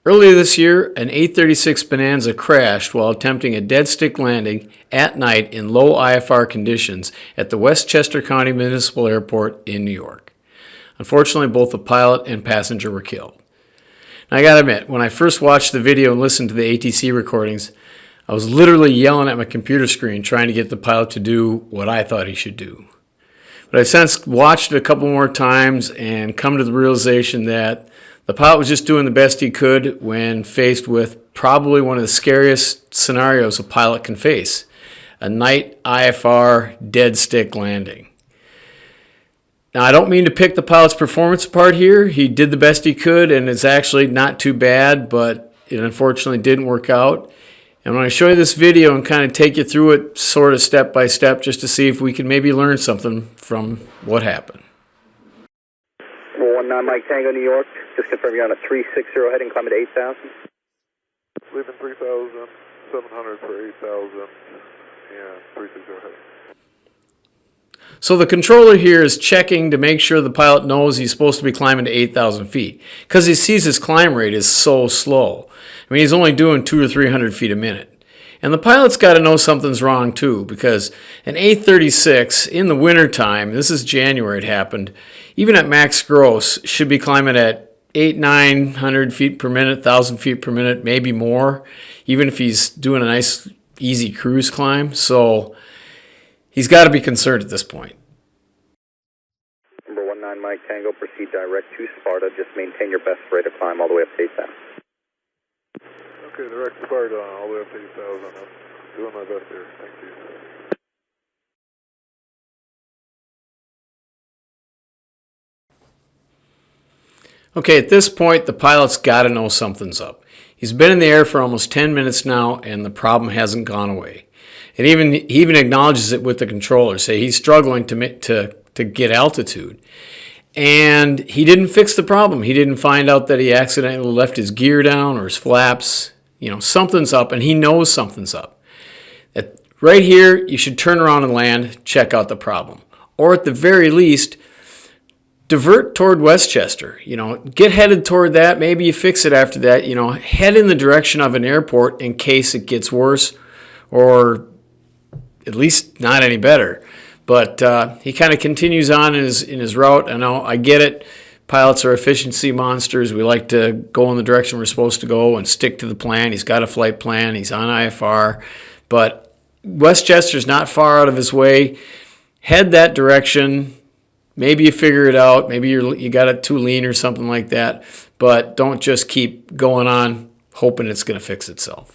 Earlier this year, an A36 Bonanza crashed while attempting a deadstick landing at night in low IFR conditions at the Westchester County Municipal Airport in New York. Unfortunately, both the pilot and passenger were killed. Now, I gotta admit, when I first watched the video and listened to the ATC recordings, I was literally yelling at my computer screen trying to get the pilot to do what I thought he should do. But I've since watched it a couple more times and come to the realization that the pilot was just doing the best he could when faced with probably one of the scariest scenarios a pilot can face, a night IFR dead stick landing. Now, I don't mean to pick the pilot's performance apart here. He did the best he could, and it's actually not too bad, but it unfortunately didn't work out. And when I show you this video and kind of take you through it sort of step by step just to see if we can maybe learn something from what happened. 19 Mike Tango, New York. Just confirm you're on a 360 heading, climbing to 8,000. Leaving 3,700 for 8,000 and 360 heading. So the controller here is checking to make sure the pilot knows he's supposed to be climbing to 8,000 feet because he sees his climb rate is so slow. I mean, he's only doing 200 or 300 feet a minute. And the pilot's got to know something's wrong too, because an A36 in the wintertime, this is January it happened, even at max gross, should be climbing at 800-900 feet per minute, 1,000 feet per minute, maybe more, even if he's doing a nice, easy cruise climb. So he's got to be concerned at this point. Number 19 Mike Tango, proceed direct to Sparta. Just maintain your best rate of climb all the way up to 8,000. Okay, direct Sparta all the way up to 8,000. I'm doing my best here. Thank you. Okay, at this point, the pilot's got to know something's up. He's been in the air for almost 10 minutes now, and the problem hasn't gone away. And he even acknowledges it with the controller, say he's struggling to get altitude. And he didn't fix the problem. He didn't find out that he accidentally left his gear down or his flaps. You know, something's up, and he knows something's up. Right here, you should turn around and land, check out the problem. Or at the very least, divert toward Westchester. You know, get headed toward that. Maybe you fix it after that. You know, head in the direction of an airport in case it gets worse or at least not any better. But he kind of continues on in his route. I know, I get it. Pilots are efficiency monsters. We like to go in the direction we're supposed to go and stick to the plan. He's got a flight plan. He's on IFR. But Westchester's not far out of his way. Head that direction. Maybe you figure it out. Maybe you got it too lean or something like that. But don't just keep going on hoping it's going to fix itself.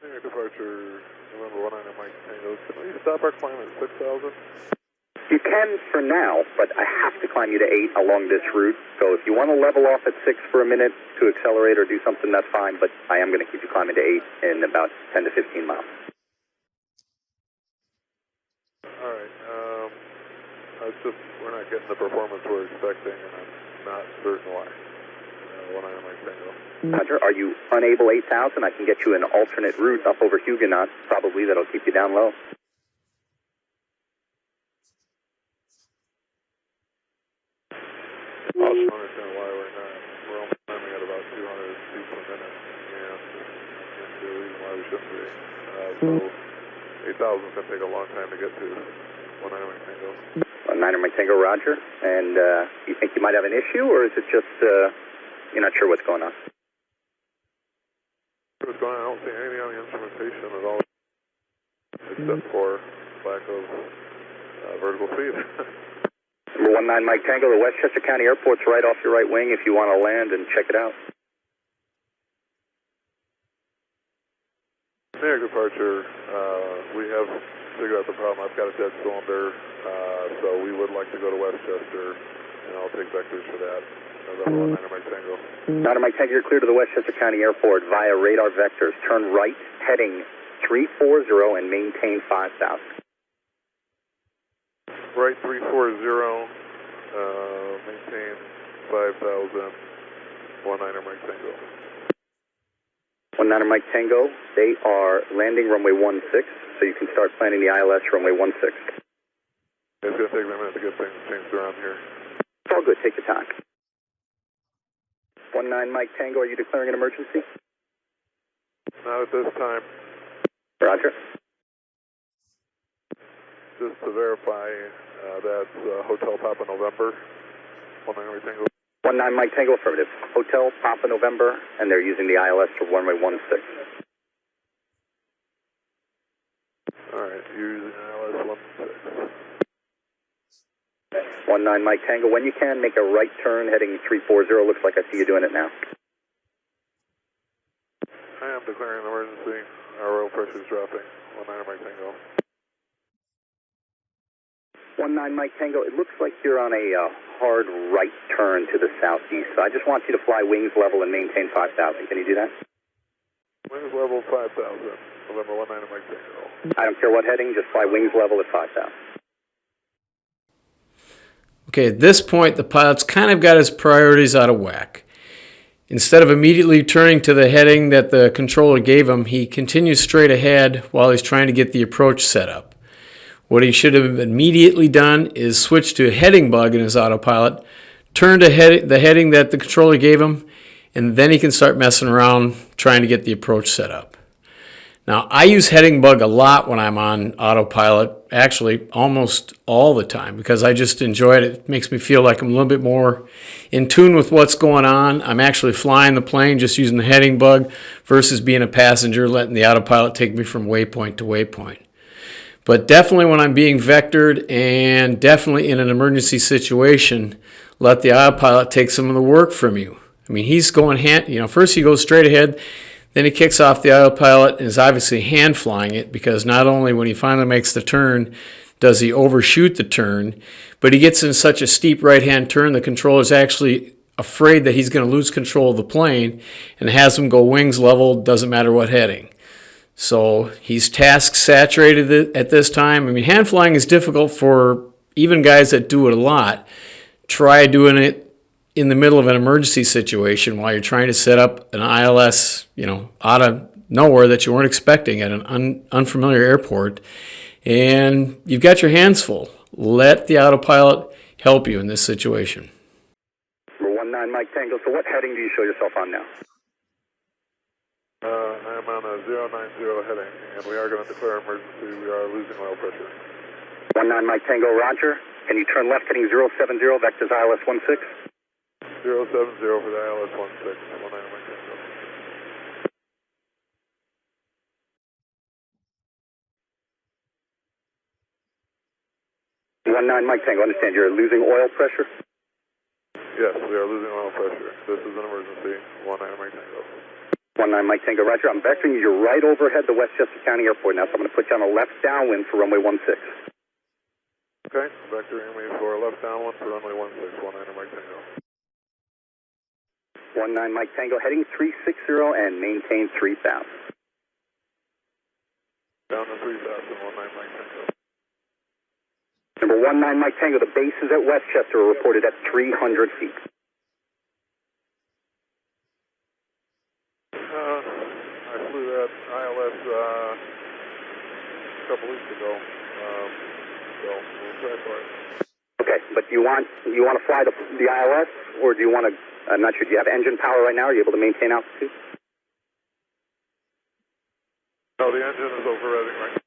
Departure, November 19 Mike Tango. Can we stop our climb at 6,000? You can for now, but I have to climb you to 8 along this route. So if you want to level off at 6 for a minute to accelerate or do something, that's fine. But I am going to keep you climbing to 8 in about 10 to 15 miles. All right. It's just we're not getting the performance we're expecting, and I'm not certain why. 19 Mike Tango. Roger, are you unable 8,000? I can get you an alternate route up over Huguenot. Probably that'll keep you down low. I also understand why we're only climbing at about 200 feet per minute, and that's the reason why we shouldn't be. So 8,000 is going to take a long time to get to 19 Mike Tango. 19 Mike Tango, Roger. And you think you might have an issue, or is it just you're not sure what's going on? What's going on? I don't see anything on the instrumentation at all, except for lack of vertical speed. Number 19 Mike Tango, the Westchester County Airport's right off your right wing if you want to land and check it out. Near departure, we have figured out the problem. I've got a dead cylinder, so we would like to go to Westchester, and I'll take vectors for that. November 19 Mike Tango. 19 Mike Tango, you're clear to the Westchester County Airport via radar vectors. Turn right, heading 340 and maintain 5,000. Right 340, maintain 5,000, 19 Mike Tango. 19 Mike Tango, they are landing runway 16, so you can start planning the ILS runway 16. It's going to take me a minute to get things changed around here. It's all good, take your time. 19 Mike Tango, are you declaring an emergency? Not at this time. Roger. Just to verify, that's Hotel Papa November, 19 Mike Tango. 19 Mike Tango, affirmative. Hotel Papa November, and they're using the ILS for runway 16. Alright, using ILS 16. 19 Mike Tango, when you can, make a right turn heading 340. Looks like I see you doing it now. I am declaring an emergency. Our oil pressure is dropping. 19 Mike Tango. 19 Mike Tango, it looks like you're on a hard right turn to the southeast. So I just want you to fly wings level and maintain 5,000. Can you do that? Wings level 5,000. November 19 Mike Tango. I don't care what heading, just fly wings level at 5,000. Okay, at this point, the pilot's kind of got his priorities out of whack. Instead of immediately turning to the heading that the controller gave him, he continues straight ahead while he's trying to get the approach set up. What he should have immediately done is switch to heading bug in his autopilot, turn to the heading that the controller gave him, and then he can start messing around trying to get the approach set up. Now, I use heading bug a lot when I'm on autopilot, actually almost all the time, because I just enjoy it. It makes me feel like I'm a little bit more in tune with what's going on. I'm actually flying the plane just using the heading bug versus being a passenger, letting the autopilot take me from waypoint to waypoint. But definitely when I'm being vectored and definitely in an emergency situation, let the autopilot take some of the work from you. I mean, he's going first he goes straight ahead, then he kicks off the autopilot and is obviously hand flying it, because not only when he finally makes the turn does he overshoot the turn, but he gets in such a steep right-hand turn the controller's actually afraid that he's going to lose control of the plane and has him go wings level, doesn't matter what heading. So he's task saturated at this time. I mean, hand flying is difficult for even guys that do it a lot. Try doing it in the middle of an emergency situation while you're trying to set up an ILS, out of nowhere that you weren't expecting at an unfamiliar airport, and you've got your hands full. Let the autopilot help you in this situation. Number 19 Mike Tango, so what heading do you show yourself on now? I'm on a 090 heading, and we are going to declare emergency. We are losing oil pressure. 19 Mike Tango, roger. Can you turn left heading 070, vectors ILS 16? 070 for the ILS 16, 19 Mike Tango. 19 Mike Tango, understand you're losing oil pressure? Yes, we are losing oil pressure. This is an emergency. 19 Mike Tango. 19 Mike Tango, roger. I'm vectoring you. You're right overhead the Westchester County Airport now, so I'm going to put you on a left downwind for runway 16. Okay, vectoring me for a left downwind for runway 16, 19 Mike Tango. 19 Mike Tango, heading 360 and maintain 3,000. Down to 3,000, 19 Mike Tango. Number 19 Mike Tango, the bases at Westchester are reported at 300 feet. I flew that ILS a couple weeks ago, so we'll try for it. Okay, but do you want to fly the ILS, or do you want to, I'm not sure, do you have engine power right now? Are you able to maintain altitude? No, the engine is overriding right now.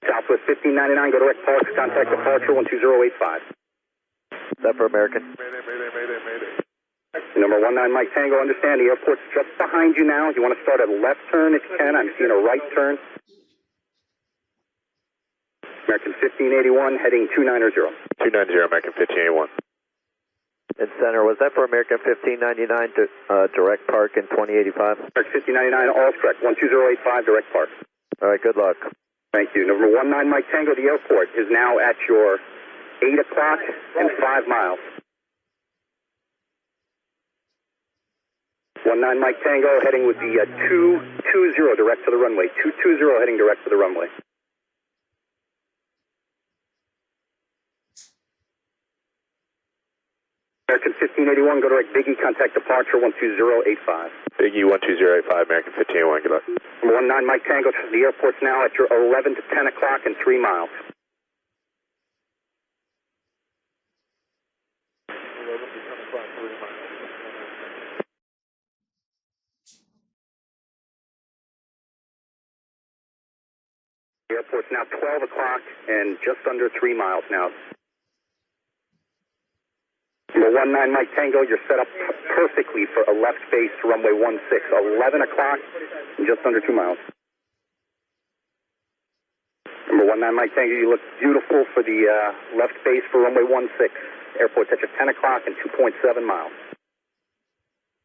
Southwest 1599, go direct Parks, contact departure 12085. Is that for American? Mayday, mayday, mayday, mayday. Number 19 Mike Tango, understand the airport's just behind you now. You want to start at a left turn if you can. I'm seeing a right turn. American 1581, heading 290. 290, American 1581. And Center, was that for American 1599 to direct park in 2085? American 1599, all is correct. 12085, direct park. All right, good luck. Thank you. Number 19 Mike Tango, the airport is now at your 8 o'clock and 5 miles. 19 Mike Tango, heading with the 220 direct to the runway. 220 heading direct to the runway. American 1581, go direct Biggie, contact departure 12085. Big E12085, American 1581, good luck. 19 Mike Tango, the airport's now at your 11 to 10 o'clock and 3 miles. 11 to 10 o'clock, 3 miles. The airport's now 12 o'clock and just under 3 miles now. 19 Mike Tango, you're set up perfectly for a left base to runway 16. 11 o'clock and just under 2 miles. 19 Mike Tango, you look beautiful for the left base for runway 16. Airport's at your 10 o'clock and 2.7 miles.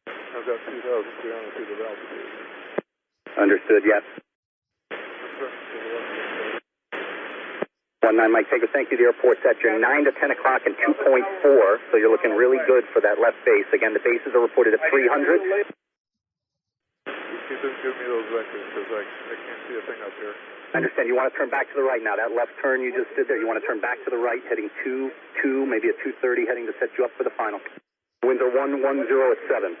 I've got 2,300 feet of altitude. Understood, yes. 19 Mike Tango, thank you. The airport's at your 9 to 10 o'clock and 2.4, so you're looking really good for that left base. Again, the bases are reported at 300. You didn't give me those vectors because I can't see a thing up here. I understand. You want to turn back to the right now. That left turn you just did there, you want to turn back to the right, heading 2, maybe a 230, heading to set you up for the final. Winds are 110 at 7.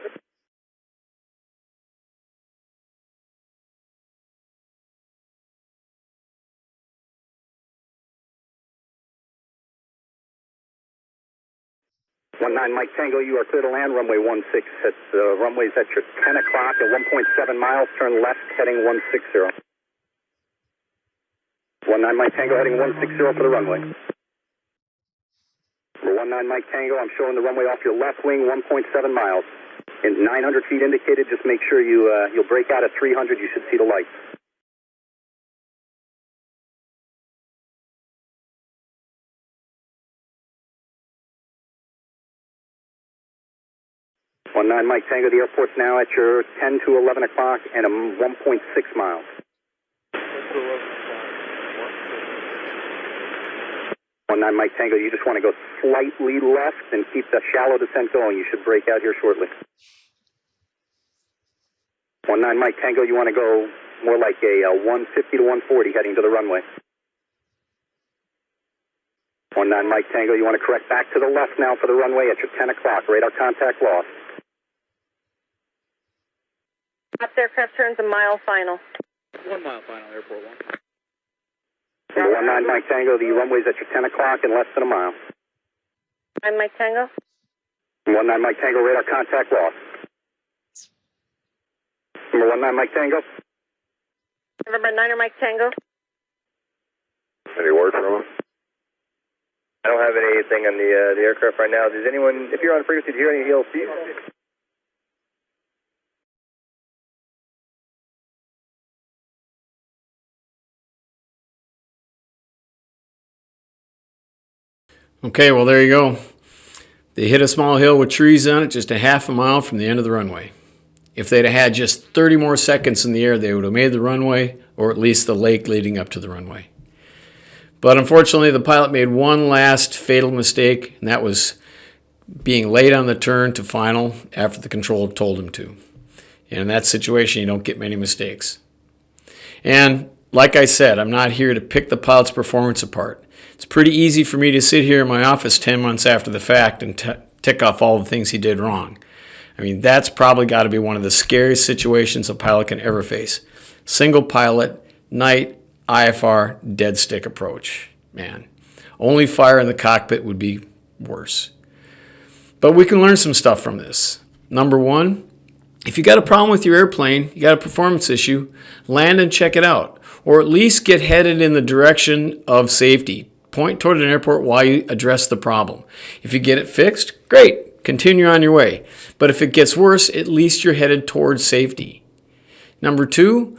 Mike Tango, you are clear to land runway 16 at runways at your 10 o'clock at 1.7 miles. Turn left, heading 160. 19 Mike Tango, heading 160 for the runway. 19 Mike Tango, I'm showing the runway off your left wing, 1.7 miles. And 900 feet indicated. Just make sure you'll break out at 300. You should see the lights. 19 Mike Tango, the airport's now at your 10 to 11 o'clock and 1.6 miles. 19 Mike Tango, you just want to go slightly left and keep the shallow descent going. You should break out here shortly. 19 Mike Tango, you want to go more like a 150 to 140 heading to the runway. 19 Mike Tango, you want to correct back to the left now for the runway at your 10 o'clock. Radar contact lost. Top aircraft turns a mile final. 1 mile final, airport 1. 19 Mike Tango, the runway's at your 10 o'clock in less than a mile. 9 Mike Tango. 19 Mike Tango, radar contact lost. 19 Mike Tango. November 9 Mike Tango. Any word from him? I don't have anything on the aircraft right now. Does anyone, if you're on frequency, do you hear any ELCs? Okay, well, there you go. They hit a small hill with trees on it just a half a mile from the end of the runway. If they'd have had just 30 more seconds in the air, they would have made the runway, or at least the lake leading up to the runway. But unfortunately, the pilot made one last fatal mistake, and that was being late on the turn to final after the controller told him to. And in that situation, you don't get many mistakes. And like I said, I'm not here to pick the pilot's performance apart. It's pretty easy for me to sit here in my office 10 months after the fact and tick off all the things he did wrong. I mean, that's probably got to be one of the scariest situations a pilot can ever face. Single pilot, night, IFR, dead stick approach. Man, only fire in the cockpit would be worse. But we can learn some stuff from this. Number one, if you got a problem with your airplane, you got a performance issue, land and check it out. Or at least get headed in the direction of safety. Point toward an airport while you address the problem. If you get it fixed, great, continue on your way. But if it gets worse, at least you're headed towards safety. Number two,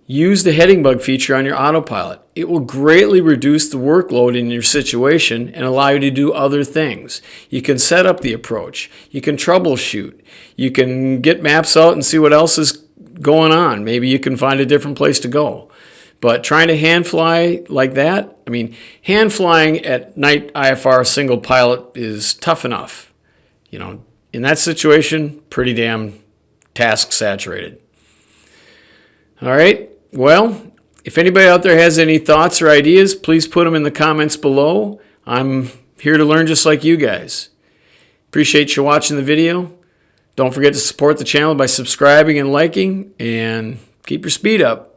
use the heading bug feature on your autopilot. It will greatly reduce the workload in your situation and allow you to do other things. You can set up the approach. You can troubleshoot. You can get maps out and see what else is going on. Maybe you can find a different place to go. But trying to hand fly like that, I mean, hand flying at night IFR single pilot is tough enough. You know, in that situation, pretty damn task saturated. All right, well, if anybody out there has any thoughts or ideas, please put them in the comments below. I'm here to learn just like you guys. Appreciate you watching the video. Don't forget to support the channel by subscribing and liking, and keep your speed up.